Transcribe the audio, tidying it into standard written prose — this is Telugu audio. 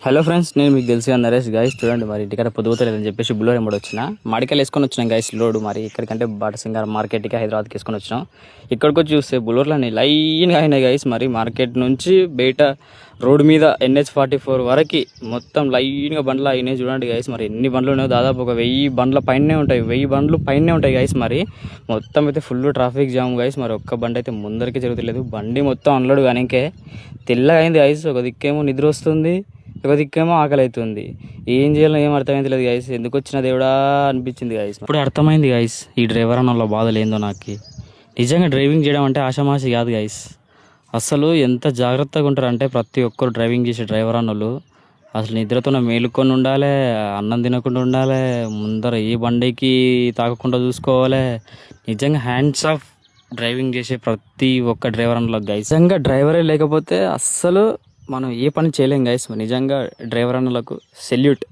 హలో ఫ్రెండ్స్, నేను మీకు తెలిసి నరేష్ గైస్. చూడండి మరి ఇంటికాడ పొద్దుగుతలేదని చెప్పేసి బుల్లర్ ఎంబడి వచ్చిన మాడికాయలు వేసుకొని వచ్చినాం గైస్. లోడు మరి ఇక్కడికంటే బాటసింగారం మార్కెట్కి హైదరాబాద్కి వేసుకొని వచ్చినాం. ఇక్కడికి వచ్చి చూస్తే బుల్లర్లని లైన్గా అయినాయి గైస్. మరి మార్కెట్ నుంచి బయట రోడ్డు మీద NH-44 వరకు మొత్తం లైన్గా బండ్లు అయినాయి. చూడండి గైస్, మరి ఎన్ని బండ్లు ఉన్నాయో దాదాపు ఒక 1000 బండ్ల పైనే ఉంటాయి. 1000 బండ్లు పైనే ఉంటాయి గైస్. మరి మొత్తం అయితే ఫుల్ ట్రాఫిక్ జామ్ గైస్. మరి ఒక్క బండి అయితే ముందరికి జరుగుతలేదు. బండి మొత్తం అన్లోడ్ కానికే తెల్లగా అయింది గైస్. ఒక దిక్కేమో నిద్ర వస్తుంది, ఒక దిక్కేమో ఆకలి అవుతుంది. ఏం చేయాలో ఏం అర్థమైంది లేదు గైస్. ఎందుకు వచ్చిన దేవుడా అనిపించింది గైస్. ఇప్పుడు అర్థమైంది గైస్ ఈ డ్రైవర్ అన్న బాధలు ఏందో నాకు. నిజంగా డ్రైవింగ్ చేయడం అంటే ఆషామాషి కాదు గైస్. అసలు ఎంత జాగ్రత్తగా ఉంటారంటే ప్రతి ఒక్కరు డ్రైవింగ్ చేసే డ్రైవర్ అన్నలు అసలు నిద్రతో మేలుకొని ఉండాలి, అన్నం తినకుండా ఉండాలి, ముందర ఏ బండికి తాగకుండా చూసుకోవాలి. నిజంగా హ్యాండ్స్ ఆఫ్ డ్రైవింగ్ చేసే ప్రతి ఒక్క డ్రైవర్ అన్నలకు గైస్. నిజంగా డ్రైవరే లేకపోతే అస్సలు మనం ఏ పని చేయలేం గైస్. నిజంగా డ్రైవర్ అన్నలకు సెల్యూట్.